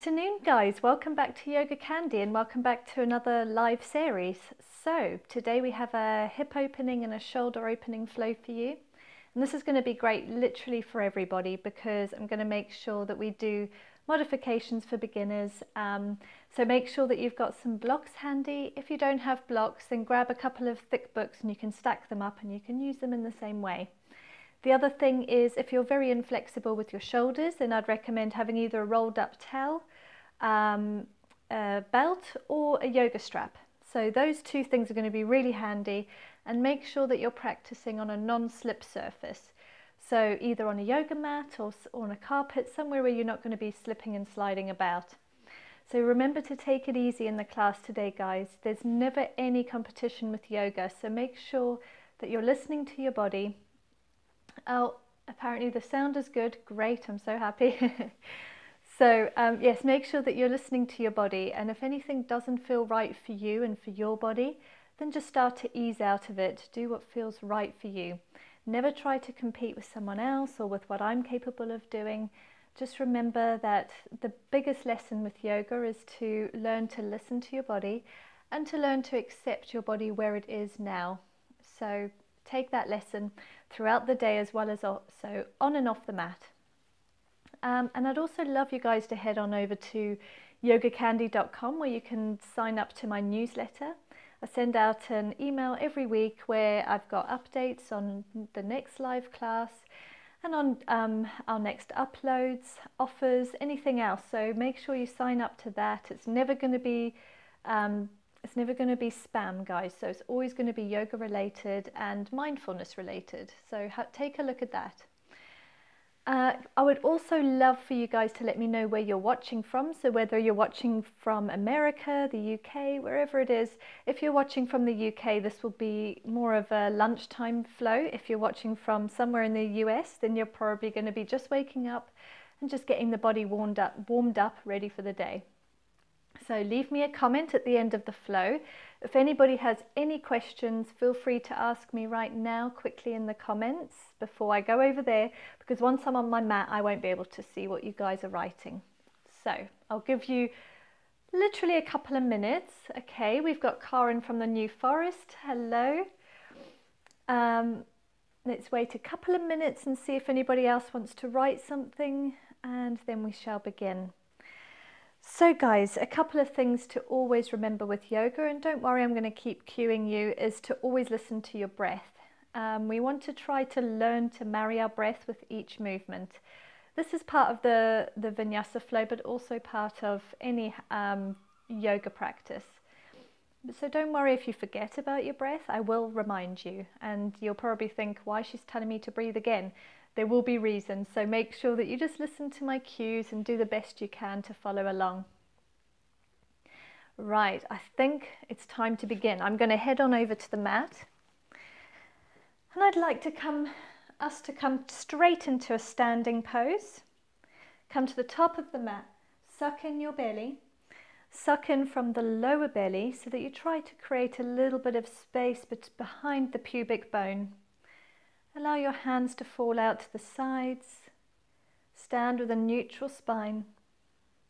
Afternoon, guys. Welcome back to Yoga Candy and welcome back to another live series. So today we have a hip opening and a shoulder opening flow for you, and this is going to be great literally for everybody because I'm going to make sure that we do modifications for beginners. So make sure that you've got some blocks handy. If you don't have blocks, then grab a couple of thick books and you can stack them up and you can use them in the same way. The other thing is, if you're very inflexible with your shoulders, then I'd recommend having either a rolled up towel, a belt, or a yoga strap. So those two things are going to be really handy, and make sure that you're practicing on a non-slip surface. So either on a yoga mat or on a carpet, somewhere where you're not going to be slipping and sliding about. So remember to take it easy in the class today, guys. There's never any competition with yoga, so make sure that you're listening to your body. Oh, apparently the sound is good. Great, I'm so happy. So yes, make sure that you're listening to your body, and if anything doesn't feel right for you and for your body, then just start to ease out of it. Do what feels right for you. Never try to compete with someone else or with what I'm capable of doing. Just remember that the biggest lesson with yoga is to learn to listen to your body and to learn to accept your body where it is now. So take that lesson throughout the day as well as also on and off the mat. And I'd also love you guys to head on over to yogacandy.com where you can sign up to my newsletter. I send out an email every week where I've got updates on the next live class and on our next uploads, offers, anything else. So make sure you sign up to that. It's never going to be spam, guys. So it's always going to be yoga related and mindfulness related. So take a look at that. I would also love for you guys to let me know where you're watching from. So whether you're watching from America, the UK, wherever it is. If you're watching from the UK, this will be more of a lunchtime flow. If you're watching from somewhere in the US, then you're probably going to be just waking up and just getting the body warmed up, ready for the day. So leave me a comment at the end of the flow. If anybody has any questions, feel free to ask me right now quickly in the comments before I go over there, because once I'm on my mat, I won't be able to see what you guys are writing. So I'll give you literally a couple of minutes. Okay, we've got Karen from the New Forest. Hello. Let's wait a couple of minutes and see if anybody else wants to write something, and then we shall begin. So guys, a couple of things to always remember with yoga, and don't worry, I'm going to keep cueing you, is to always listen to your breath. We want to try to learn to marry our breath with each movement. This is part of the vinyasa flow, but also part of any yoga practice. So don't worry if you forget about your breath, I will remind you, and you'll probably think, why she's telling me to breathe again? There will be reasons, so make sure that you just listen to my cues and do the best you can to follow along. Right, I think it's time to begin. I'm going to head on over to the mat, and I'd like to come straight into a standing pose. Come to the top of the mat, suck in your belly, suck in from the lower belly so that you try to create a little bit of space behind the pubic bone. Allow your hands to fall out to the sides. Stand with a neutral spine,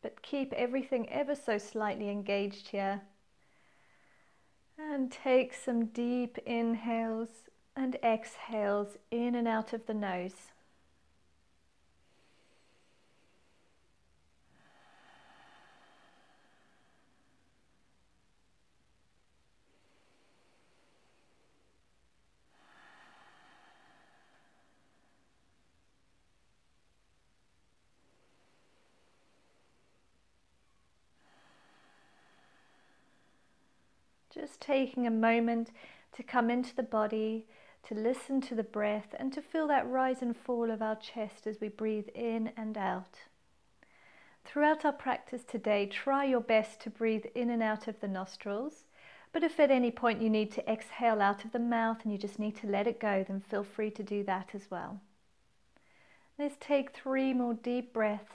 but keep everything ever so slightly engaged here. And take some deep inhales and exhales in and out of the nose. Just taking a moment to come into the body, to listen to the breath and to feel that rise and fall of our chest as we breathe in and out. Throughout our practice today, try your best to breathe in and out of the nostrils, but if at any point you need to exhale out of the mouth and you just need to let it go, then feel free to do that as well. Let's take 3 more deep breaths.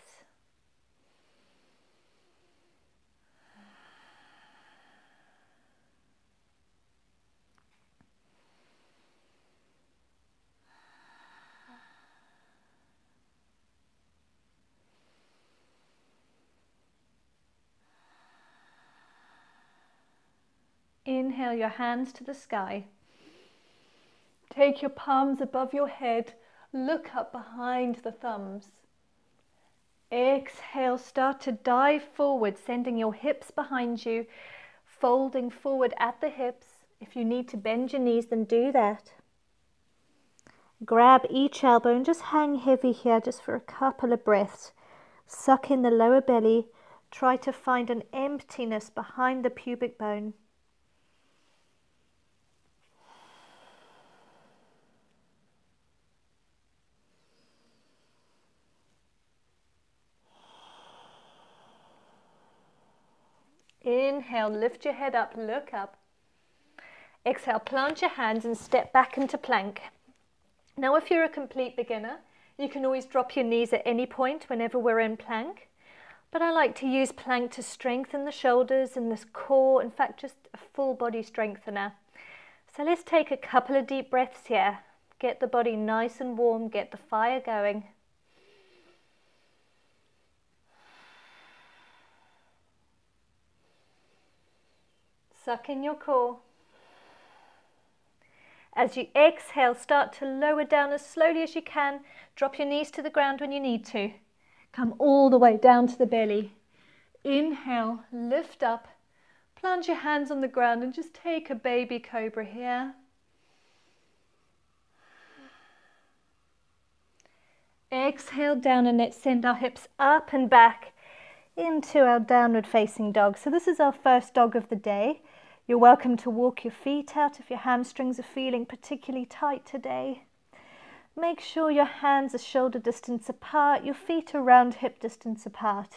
Inhale your hands to the sky. Take your palms above your head. Look up behind the thumbs. Exhale, start to dive forward, sending your hips behind you, folding forward at the hips. If you need to bend your knees, then do that. Grab each elbow and just hang heavy here just for a couple of breaths. Suck in the lower belly. Try to find an emptiness behind the pubic bone. Inhale, lift your head up, look up. Exhale, plant your hands and step back into plank. Now, if you're a complete beginner, you can always drop your knees at any point whenever we're in plank. But I like to use plank to strengthen the shoulders and this core, in fact, just a full body strengthener. So let's take a couple of deep breaths here. Get the body nice and warm, get the fire going. Suck in your core. As you exhale, start to lower down as slowly as you can. Drop your knees to the ground when you need to. Come all the way down to the belly. Inhale, lift up. Plant your hands on the ground and just take a baby cobra here. Exhale down and let's send our hips up and back into our downward facing dog. So this is our first dog of the day. You're welcome to walk your feet out if your hamstrings are feeling particularly tight today. Make sure your hands are shoulder distance apart, your feet are around hip distance apart.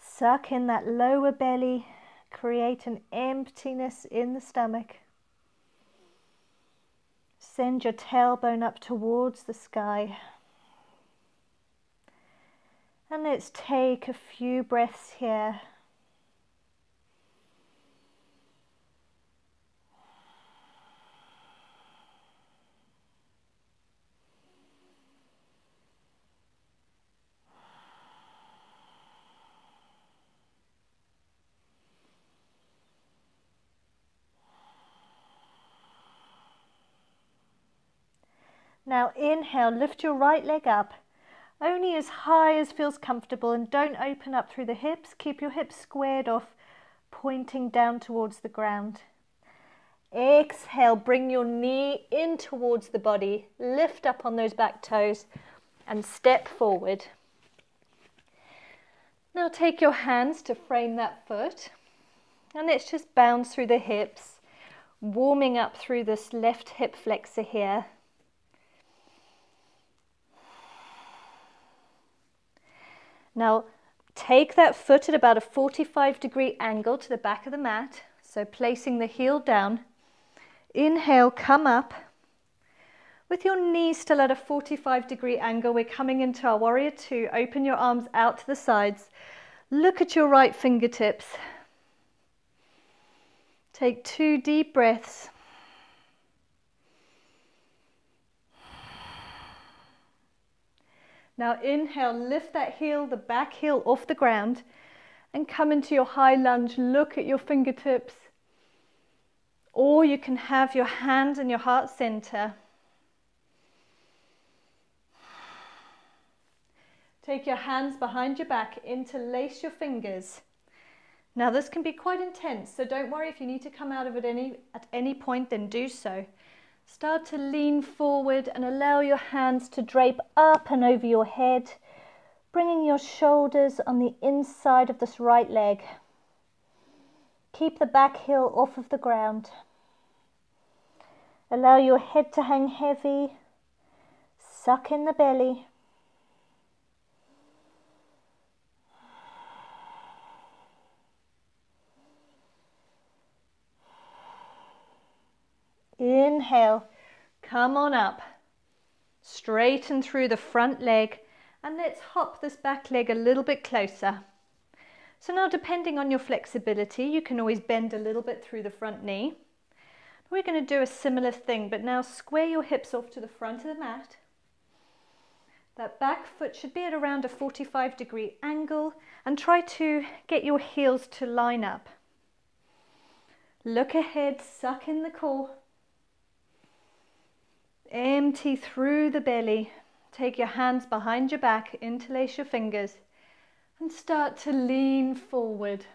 Suck in that lower belly, create an emptiness in the stomach. Send your tailbone up towards the sky. And let's take a few breaths here. Now inhale, lift your right leg up, only as high as feels comfortable, and don't open up through the hips. Keep your hips squared off, pointing down towards the ground. Exhale, bring your knee in towards the body, lift up on those back toes and step forward. Now take your hands to frame that foot and let's just bounce through the hips, warming up through this left hip flexor here. Now take that foot at about a 45-degree angle to the back of the mat, so placing the heel down. Inhale, come up. With your knees still at a 45-degree angle, we're coming into our warrior two. Open your arms out to the sides. Look at your right fingertips. Take 2 deep breaths. Now inhale, lift that heel, the back heel off the ground and come into your high lunge. Look at your fingertips, or you can have your hands in your heart center. Take your hands behind your back, interlace your fingers. Now this can be quite intense, so don't worry if you need to come out of it at any point, then do so. Start to lean forward and allow your hands to drape up and over your head, bringing your shoulders on the inside of this right leg. Keep the back heel off of the ground. Allow your head to hang heavy. Suck in the belly. Inhale, come on up, straighten through the front leg, and let's hop this back leg a little bit closer. So now, depending on your flexibility, you can always bend a little bit through the front knee. We're going to do a similar thing, but now square your hips off to the front of the mat. That back foot should be at around a 45-degree angle, and try to get your heels to line up. Look ahead, suck in the core. Empty through the belly. Take your hands behind your back, interlace your fingers, and start to lean forward.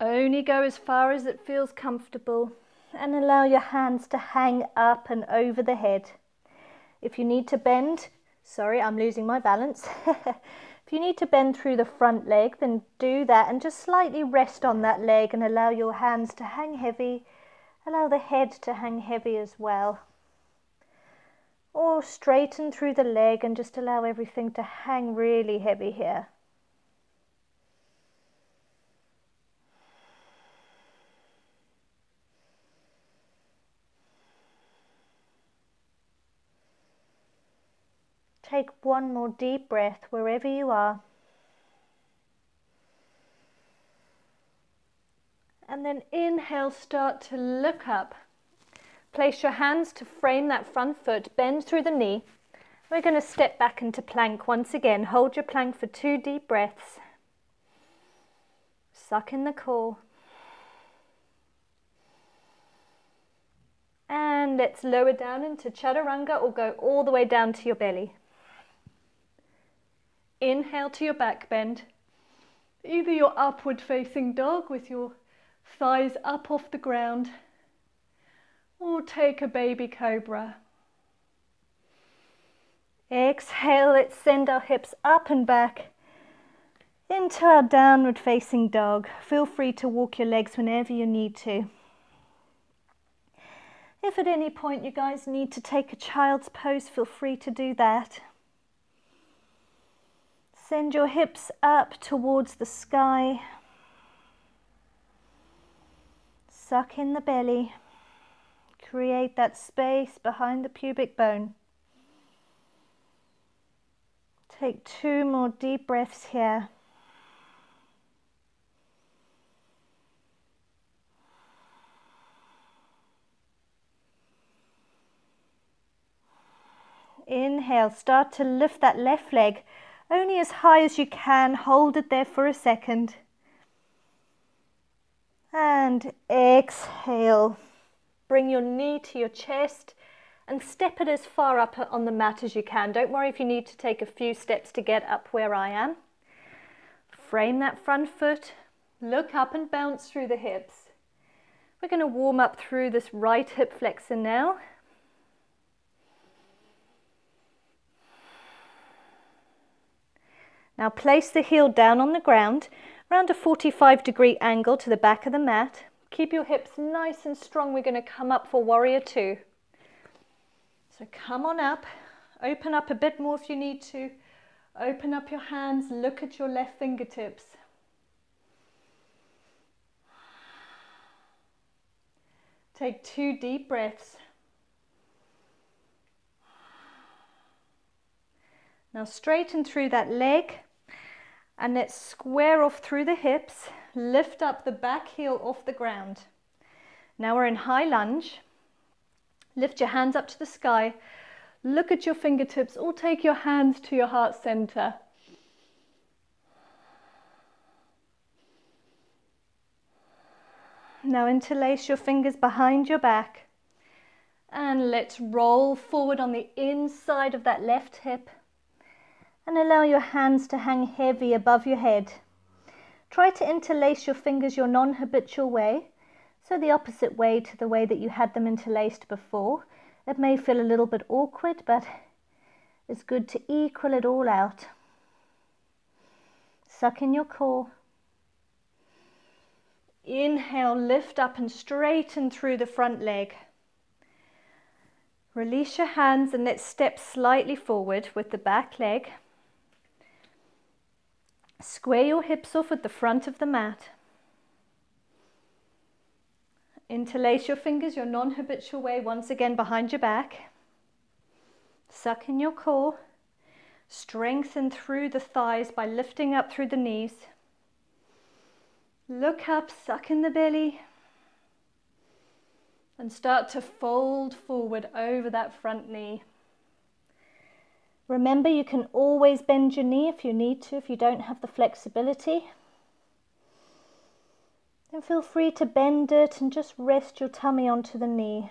Only go as far as it feels comfortable, and allow your hands to hang up and over the head. If you need to bend, sorry, I'm losing my balance. If you need to bend through the front leg, then do that and just slightly rest on that leg and allow your hands to hang heavy. Allow the head to hang heavy as well. Or straighten through the leg and just allow everything to hang really heavy here. Take one more deep breath wherever you are. And then inhale, start to look up. Place your hands to frame that front foot, bend through the knee. We're going to step back into plank once again. Hold your plank for 2 deep breaths. Suck in the core. And let's lower down into chaturanga or go all the way down to your belly. Inhale to your back bend. Either your upward facing dog with your thighs up off the ground, or take a baby cobra. Exhale, let's send our hips up and back into our downward facing dog. Feel free to walk your legs whenever you need to. If at any point you guys need to take a child's pose, feel free to do that. Send your hips up towards the sky. Suck in the belly. Create that space behind the pubic bone. Take 2 more deep breaths here. Inhale, start to lift that left leg only as high as you can. Hold it there for a second. And exhale. Bring your knee to your chest and step it as far up on the mat as you can. Don't worry if you need to take a few steps to get up where I am. Frame that front foot. Look up and bounce through the hips. We're going to warm up through this right hip flexor now. Now place the heel down on the ground, around a 45-degree angle to the back of the mat. Keep your hips nice and strong. We're going to come up for warrior 2. So come on up, open up a bit more if you need to. Open up your hands, look at your left fingertips. Take 2 deep breaths. Now straighten through that leg and let's square off through the hips. Lift up the back heel off the ground. Now we're in high lunge. Lift your hands up to the sky. Look at your fingertips or take your hands to your heart center. Now interlace your fingers behind your back. And let's roll forward on the inside of that left hip. And allow your hands to hang heavy above your head. Try to interlace your fingers your non-habitual way, so the opposite way to the way that you had them interlaced before. It may feel a little bit awkward, but it's good to equal it all out. Suck in your core. Inhale, lift up and straighten through the front leg. Release your hands and let's step slightly forward with the back leg. Square your hips off at the front of the mat. Interlace your fingers your non-habitual way once again behind your back. Suck in your core. Strengthen through the thighs by lifting up through the knees. Look up, suck in the belly. And start to fold forward over that front knee. Remember, you can always bend your knee if you need to, if you don't have the flexibility. And feel free to bend it and just rest your tummy onto the knee.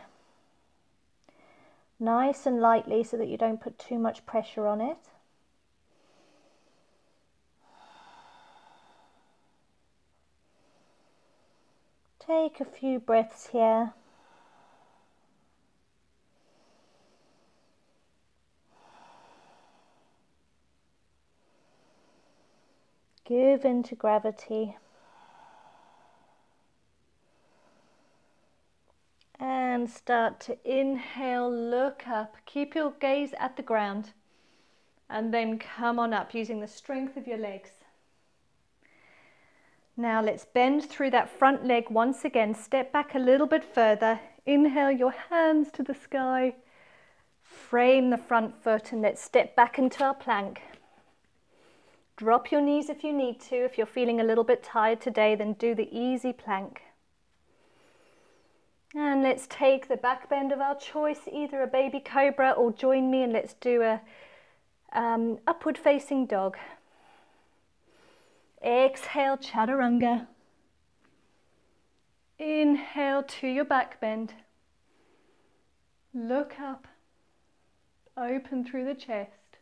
Nice and lightly so that you don't put too much pressure on it. Take a few breaths here. Give in to gravity. And start to inhale, look up, keep your gaze at the ground, and then come on up using the strength of your legs. Now let's bend through that front leg once again, step back a little bit further, inhale your hands to the sky, frame the front foot, and let's step back into our plank. Drop your knees if you need to. If you're feeling a little bit tired today, then do the easy plank. And let's take the back bend of our choice, either a baby cobra or join me and let's do a upward facing dog. Exhale, chaturanga. Inhale to your back bend. Look up, open through the chest.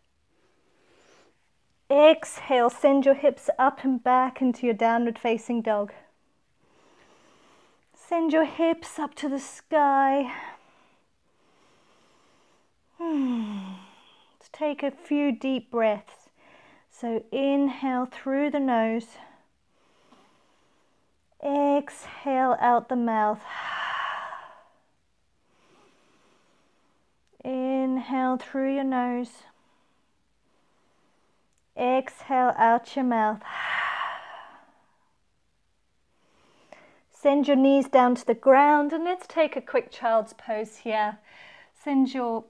Exhale, send your hips up and back into your downward facing dog. Send your hips up to the sky. Let's take a few deep breaths. So inhale through the nose. Exhale out the mouth. Inhale through your nose. Exhale out your mouth. Send your knees down to the ground and let's take a quick child's pose here. Send your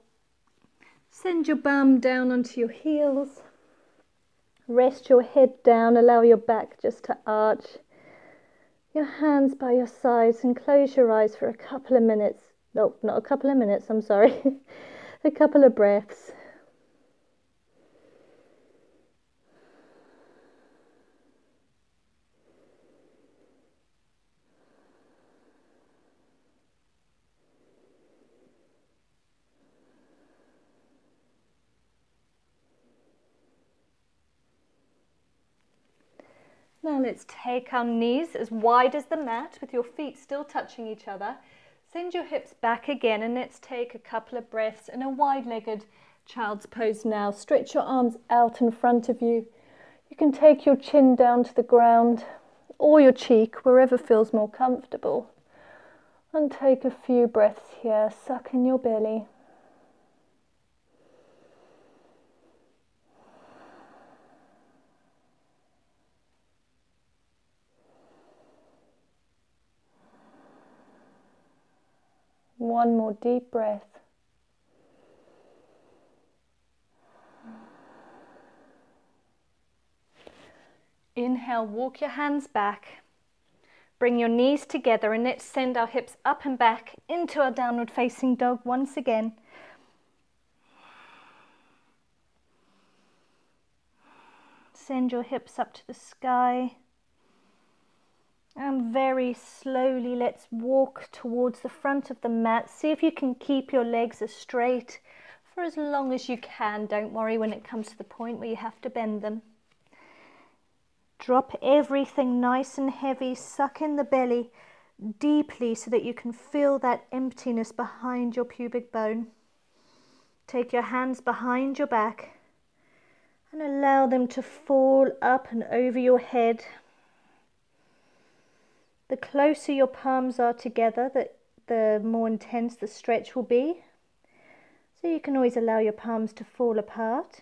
bum down onto your heels. Rest your head down, allow your back just to arch. Your hands by your sides and close your eyes for a couple of minutes. No, not a couple of minutes, I'm sorry. A couple of breaths. Now let's take our knees as wide as the mat with your feet still touching each other. Send your hips back again and let's take a couple of breaths in a wide-legged child's pose now. Stretch your arms out in front of you. You can take your chin down to the ground or your cheek, wherever feels more comfortable. And take a few breaths here, suck in your belly. One more deep breath. Inhale, walk your hands back. Bring your knees together and let's send our hips up and back into our downward facing dog once again. Send your hips up to the sky. And very slowly let's walk towards the front of the mat. See if you can keep your legs as straight for as long as you can. Don't worry when it comes to the point where you have to bend them. Drop everything nice and heavy. Suck in the belly deeply so that you can feel that emptiness behind your pubic bone. Take your hands behind your back and allow them to fall up and over your head. The closer your palms are together, the more intense the stretch will be. So you can always allow your palms to fall apart.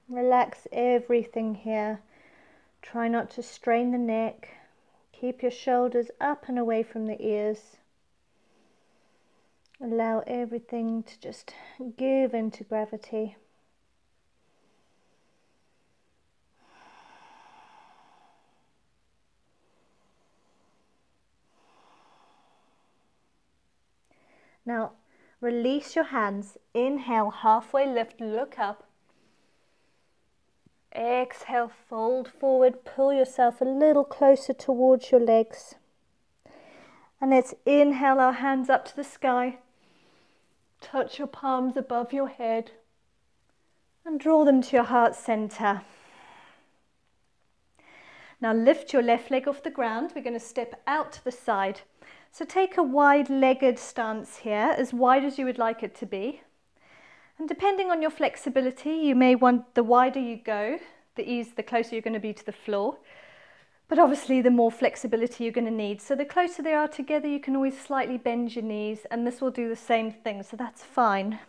Relax everything here. Try not to strain the neck. Keep your shoulders up and away from the ears. Allow everything to just give into gravity. Now, release your hands. Inhale, halfway lift, look up. Exhale, fold forward, pull yourself a little closer towards your legs. And let's inhale our hands up to the sky. Touch your palms above your head and draw them to your heart center. Now lift your left leg off the ground. We're going to step out to the side. So take a wide-legged stance here, as wide as you would like it to be. And depending on your flexibility, you may want, the wider you go, the closer you're going to be to the floor. But obviously the more flexibility you're going to need. So the closer they are together, you can always slightly bend your knees, and this will do the same thing, so that's fine.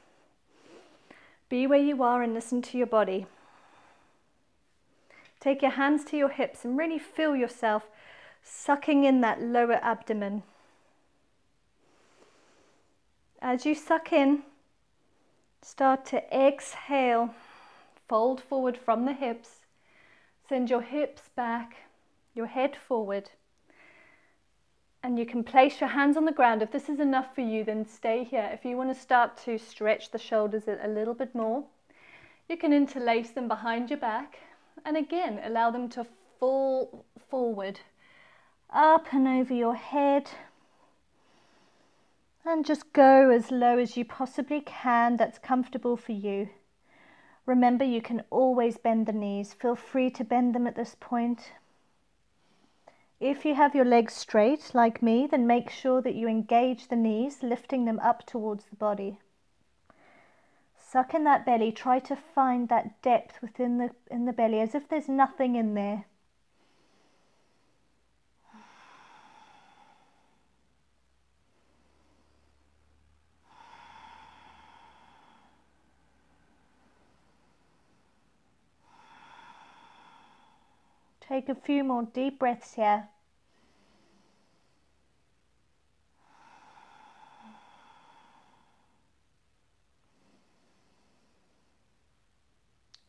Be where you are and listen to your body. Take your hands to your hips and really feel yourself sucking in that lower abdomen. As you suck in, start to exhale, fold forward from the hips, send your hips back, your head forward, and you can place your hands on the ground. If this is enough for you, then stay here. If you want to start to stretch the shoulders a little bit more, you can interlace them behind your back, and again, allow them to fall forward, up and over your head. And just go as low as you possibly can, that's comfortable for you. Remember, you can always bend the knees. Feel free to bend them at this point. If you have your legs straight, like me, then make sure that you engage the knees, lifting them up towards the body. Suck in that belly. Try to find that depth within the belly, as if there's nothing in there. Take a few more deep breaths here.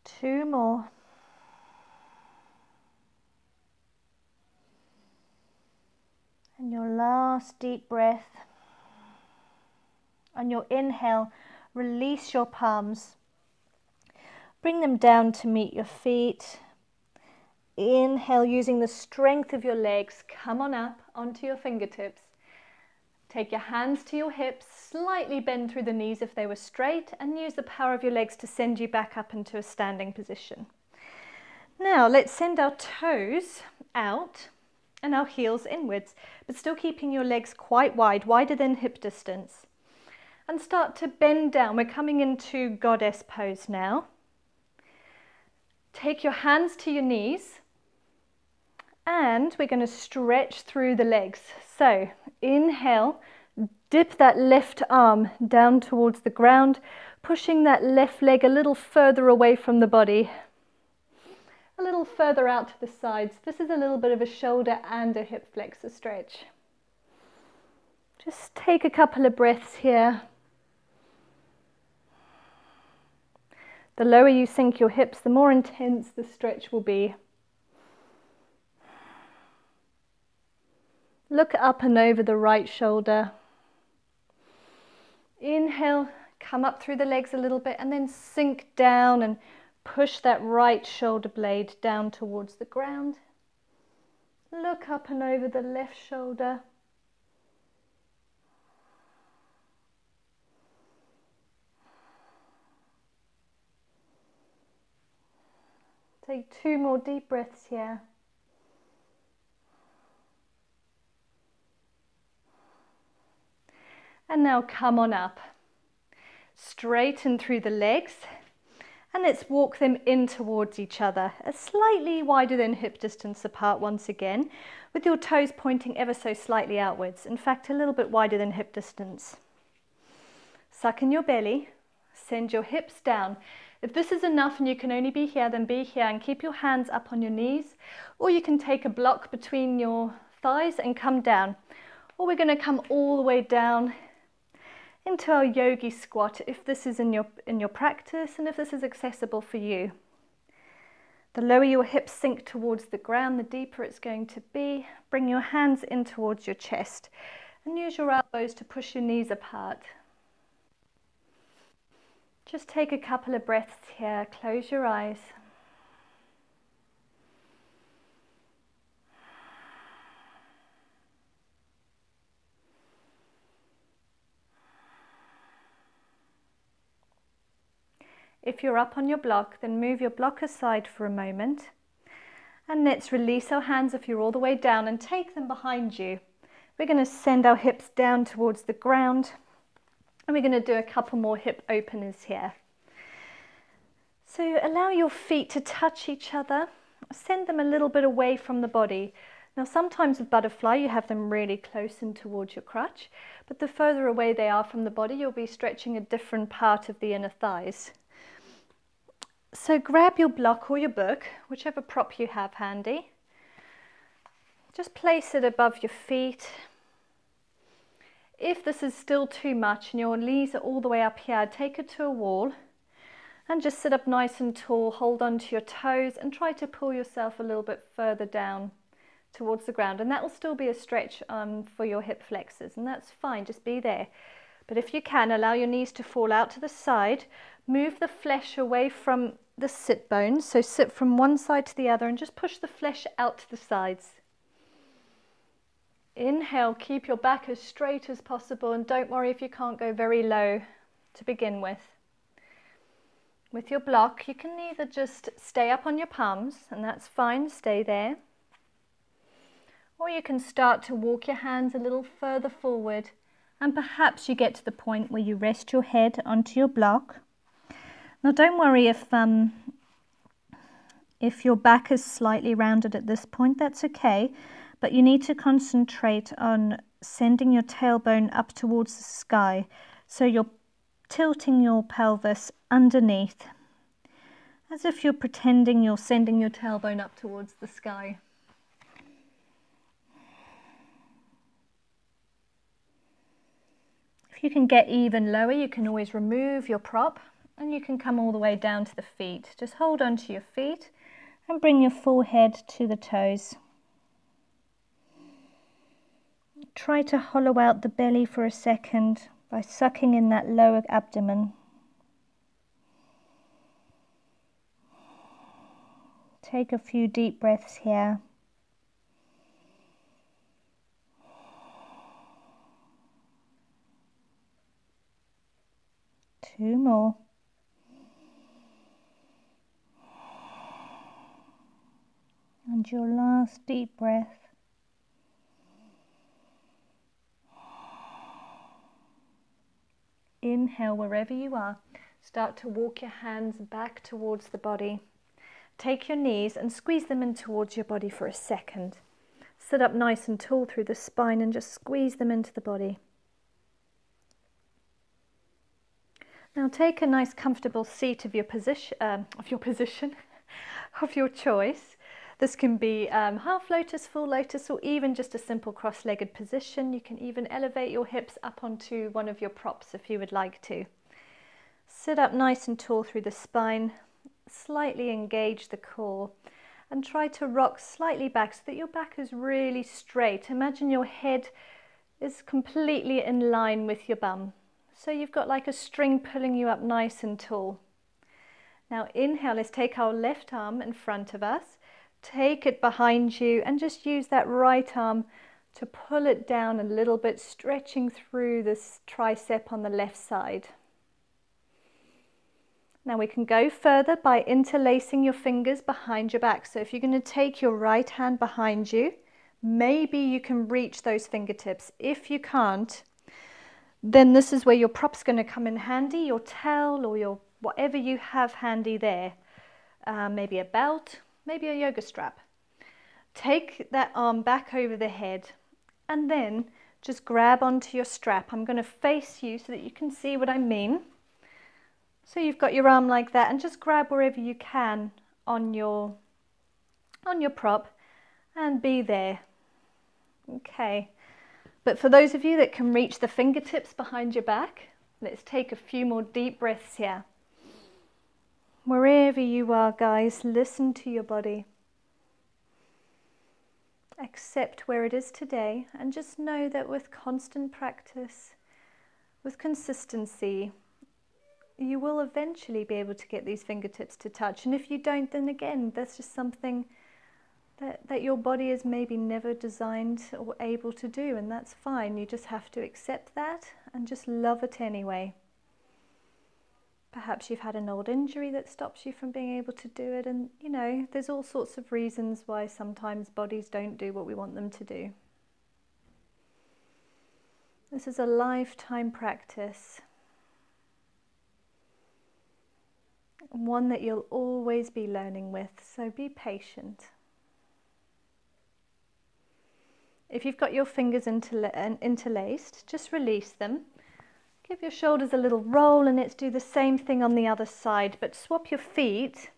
Two more. And your last deep breath. On your inhale, release your palms. Bring them down to meet your feet. Inhale, using the strength of your legs, come on up onto your fingertips. Take your hands to your hips, slightly bend through the knees if they were straight, and use the power of your legs to send you back up into a standing position. Now let's send our toes out and our heels inwards, but still keeping your legs quite wide, wider than hip distance. And start to bend down. We're coming into goddess pose now. Take your hands to your knees. And we're going to stretch through the legs. So inhale, dip that left arm down towards the ground, pushing that left leg a little further away from the body, a little further out to the sides. This is a little bit of a shoulder and a hip flexor stretch. Just take a couple of breaths here. The lower you sink your hips, the more intense the stretch will be. Look up and over the right shoulder. Inhale, come up through the legs a little bit, and then sink down and push that right shoulder blade down towards the ground. Look up and over the left shoulder. Take two more deep breaths here. And now come on up. Straighten through the legs, and let's walk them in towards each other, slightly wider than hip distance apart once again, with your toes pointing ever so slightly outwards. In fact, a little bit wider than hip distance. Suck in your belly, send your hips down. If this is enough and you can only be here, then be here and keep your hands up on your knees, or you can take a block between your thighs and come down. Or we're going to come all the way down into our yogi squat if this is in your practice and if this is accessible for you. The lower your hips sink towards the ground, the deeper it's going to be. Bring your hands in towards your chest and use your elbows to push your knees apart. Just take a couple of breaths here, close your eyes. If you're up on your block, then move your block aside for a moment. And let's release our hands if you're all the way down and take them behind you. We're going to send our hips down towards the ground. And we're going to do a couple more hip openers here. So allow your feet to touch each other. Send them a little bit away from the body. Now sometimes with butterfly you have them really close in towards your crutch, but the further away they are from the body, you'll be stretching a different part of the inner thighs. So grab your block or your book, whichever prop you have handy. Just place it above your feet. If this is still too much and your knees are all the way up here, take it to a wall and just sit up nice and tall, hold on to your toes and try to pull yourself a little bit further down towards the ground, and that will still be a stretch for your hip flexors, and that's fine, just be there. But if you can, allow your knees to fall out to the side, move the flesh away from the sit bones, so sit from one side to the other and just push the flesh out to the sides. Inhale, keep your back as straight as possible and don't worry if you can't go very low to begin with. With your block, you can either just stay up on your palms, and that's fine, stay there. Or you can start to walk your hands a little further forward, and perhaps you get to the point where you rest your head onto your block. Now don't worry if your back is slightly rounded at this point, that's okay, but you need to concentrate on sending your tailbone up towards the sky, so you're tilting your pelvis underneath, as if you're pretending you're sending your tailbone up towards the sky. If you can get even lower, you can always remove your prop and you can come all the way down to the feet. Just hold on to your feet and bring your forehead to the toes. Try to hollow out the belly for a second by sucking in that lower abdomen. Take a few deep breaths here. Two more. And your last deep breath. Inhale wherever you are. Start to walk your hands back towards the body. Take your knees and squeeze them in towards your body for a second. Sit up nice and tall through the spine and just squeeze them into the body. Now take a nice comfortable seat of your position, of your choice. This can be half lotus, full lotus, or even just a simple cross-legged position. You can even elevate your hips up onto one of your props if you would like to. Sit up nice and tall through the spine, slightly engage the core, and try to rock slightly back so that your back is really straight. Imagine your head is completely in line with your bum. So you've got like a string pulling you up nice and tall. Now inhale, let's take our left arm in front of us, take it behind you and just use that right arm to pull it down a little bit, stretching through this tricep on the left side. Now we can go further by interlacing your fingers behind your back. So if you're going to take your right hand behind you, maybe you can reach those fingertips. If you can't, then this is where your prop's going to come in handy, your towel or your whatever you have handy there. Maybe a belt, maybe a yoga strap. Take that arm back over the head and then just grab onto your strap. I'm going to face you so that you can see what I mean. So you've got your arm like that and just grab wherever you can on your prop and be there. Okay. But for those of you that can reach the fingertips behind your back, let's take a few more deep breaths here. Wherever you are, guys, listen to your body. Accept where it is today and just know that with constant practice, with consistency, you will eventually be able to get these fingertips to touch. And if you don't, then again, that's just something that your body is maybe never designed or able to do, and that's fine. You just have to accept that and just love it anyway. Perhaps you've had an old injury that stops you from being able to do it, and you know, there's all sorts of reasons why sometimes bodies don't do what we want them to do. This is a lifetime practice, one that you'll always be learning with, so be patient. If you've got your fingers interlaced, just release them. Give your shoulders a little roll, and let's do the same thing on the other side, but swap your feet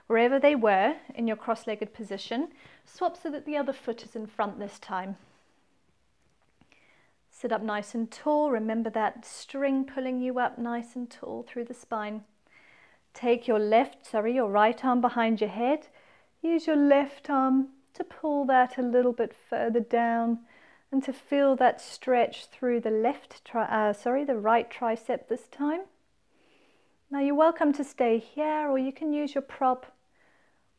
wherever they were in your cross-legged position. Swap so that the other foot is in front this time. Sit up nice and tall. Remember that string pulling you up nice and tall through the spine. Take your right arm behind your head. Use your left arm to pull that a little bit further down and to feel that stretch through the the right tricep this time. Now you're welcome to stay here, or you can use your prop,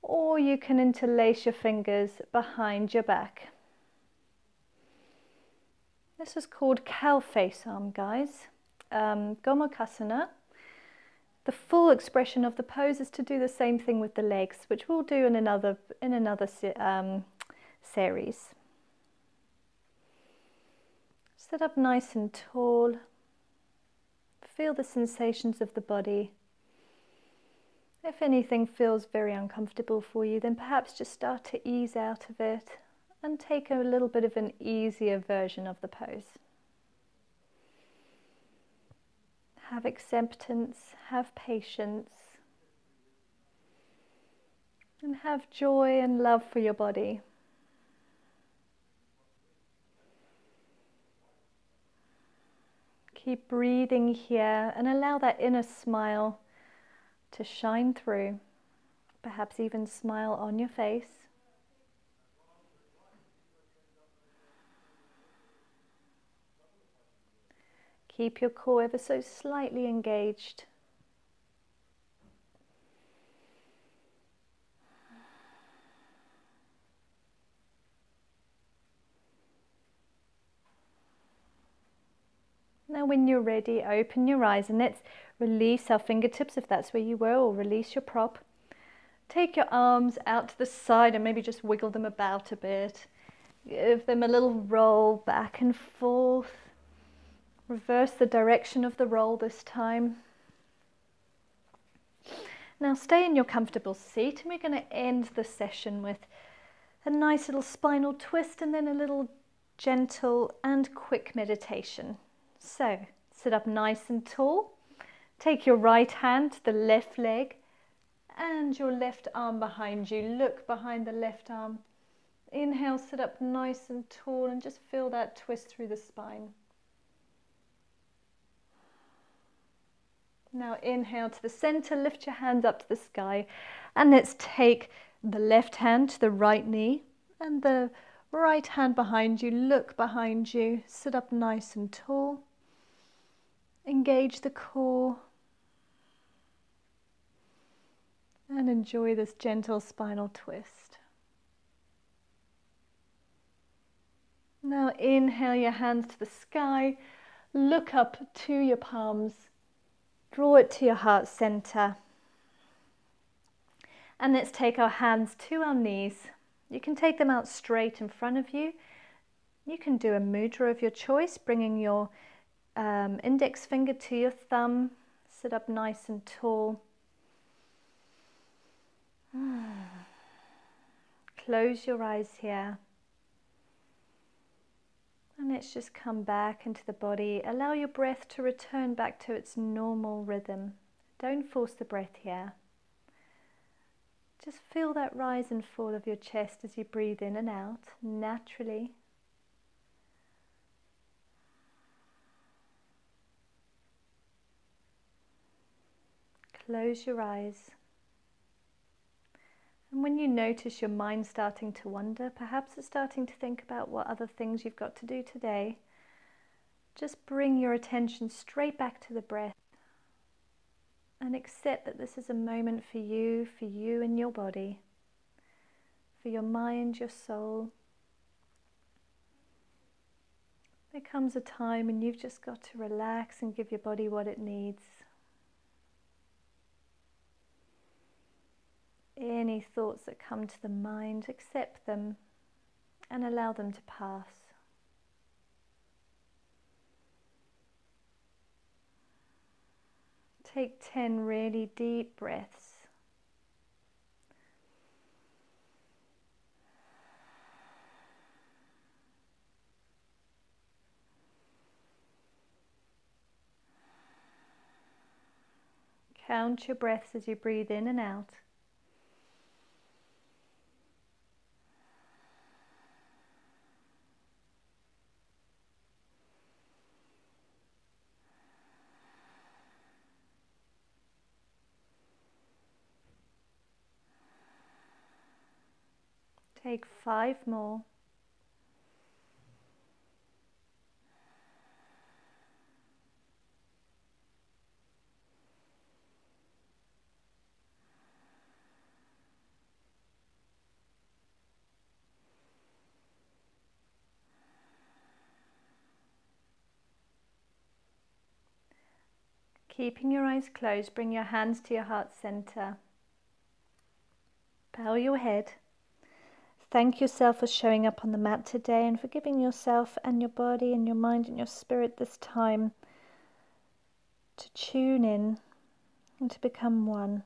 or you can interlace your fingers behind your back. This is called cow face arm, guys. Gomukhasana. The full expression of the pose is to do the same thing with the legs, which we'll do in another series. Sit up nice and tall. Feel the sensations of the body. If anything feels very uncomfortable for you, then perhaps just start to ease out of it and take a little bit of an easier version of the pose. Have acceptance, have patience, and have joy and love for your body. Keep breathing here and allow that inner smile to shine through. Perhaps even smile on your face. Keep your core ever so slightly engaged. Now when you're ready, open your eyes and let's release our fingertips if that's where you were, or release your prop. Take your arms out to the side and maybe just wiggle them about a bit. Give them a little roll back and forth. Reverse the direction of the roll this time. Now stay in your comfortable seat, and we're going to end the session with a nice little spinal twist and then a little gentle and quick meditation. So sit up nice and tall. Take your right hand to the left leg and your left arm behind you. Look behind the left arm. Inhale, sit up nice and tall and just feel that twist through the spine. Now inhale to the center, lift your hands up to the sky, and let's take the left hand to the right knee and the right hand behind you. Look behind you, sit up nice and tall. Engage the core and enjoy this gentle spinal twist. Now inhale your hands to the sky, look up to your palms. Draw it to your heart center. And let's take our hands to our knees. You can take them out straight in front of you. You can do a mudra of your choice, bringing your index finger to your thumb. Sit up nice and tall. Close your eyes here. And let's just come back into the body. Allow your breath to return back to its normal rhythm. Don't force the breath here. Just feel that rise and fall of your chest as you breathe in and out, naturally. Close your eyes. And when you notice your mind starting to wander, perhaps it's starting to think about what other things you've got to do today, just bring your attention straight back to the breath and accept that this is a moment for you and your body, for your mind, your soul. There comes a time when you've just got to relax and give your body what it needs. any thoughts that come to the mind, accept them and allow them to pass. Take 10 really deep breaths. Count your breaths as you breathe in and out. Take 5 more. Keeping your eyes closed, bring your hands to your heart center. Bow your head. Thank yourself for showing up on the mat today and for giving yourself and your body and your mind and your spirit this time to tune in and to become one.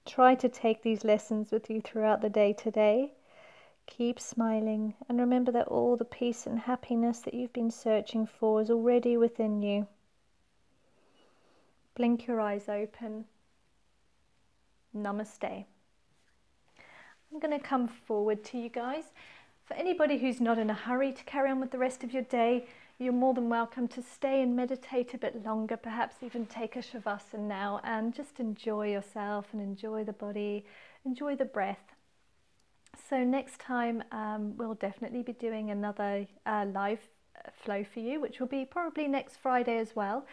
Try to take these lessons with you throughout the day today. Keep smiling and remember that all the peace and happiness that you've been searching for is already within you. Blink your eyes open. Namaste. I'm going to come forward to you guys. For anybody who's not in a hurry to carry on with the rest of your day, you're more than welcome to stay and meditate a bit longer, perhaps even take a shavasana now and just enjoy yourself and enjoy the body, enjoy the breath. So next time we'll definitely be doing another live flow for you, which will be probably next Friday as well.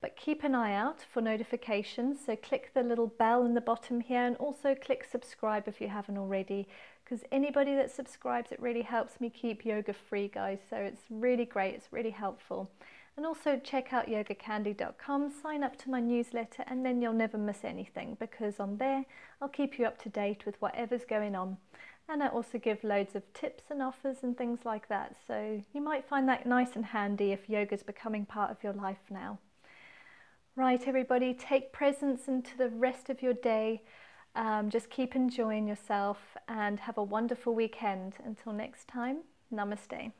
But keep an eye out for notifications, so click the little bell in the bottom here and also click subscribe if you haven't already, because anybody that subscribes, it really helps me keep yoga free, guys, so it's really great, it's really helpful. And also check out yogacandy.com, sign up to my newsletter, and then you'll never miss anything, because on there I'll keep you up to date with whatever's going on. And I also give loads of tips and offers and things like that, so you might find that nice and handy if yoga's becoming part of your life now. Right, everybody, take presence into the rest of your day. Just keep enjoying yourself and have a wonderful weekend. Until next time, namaste.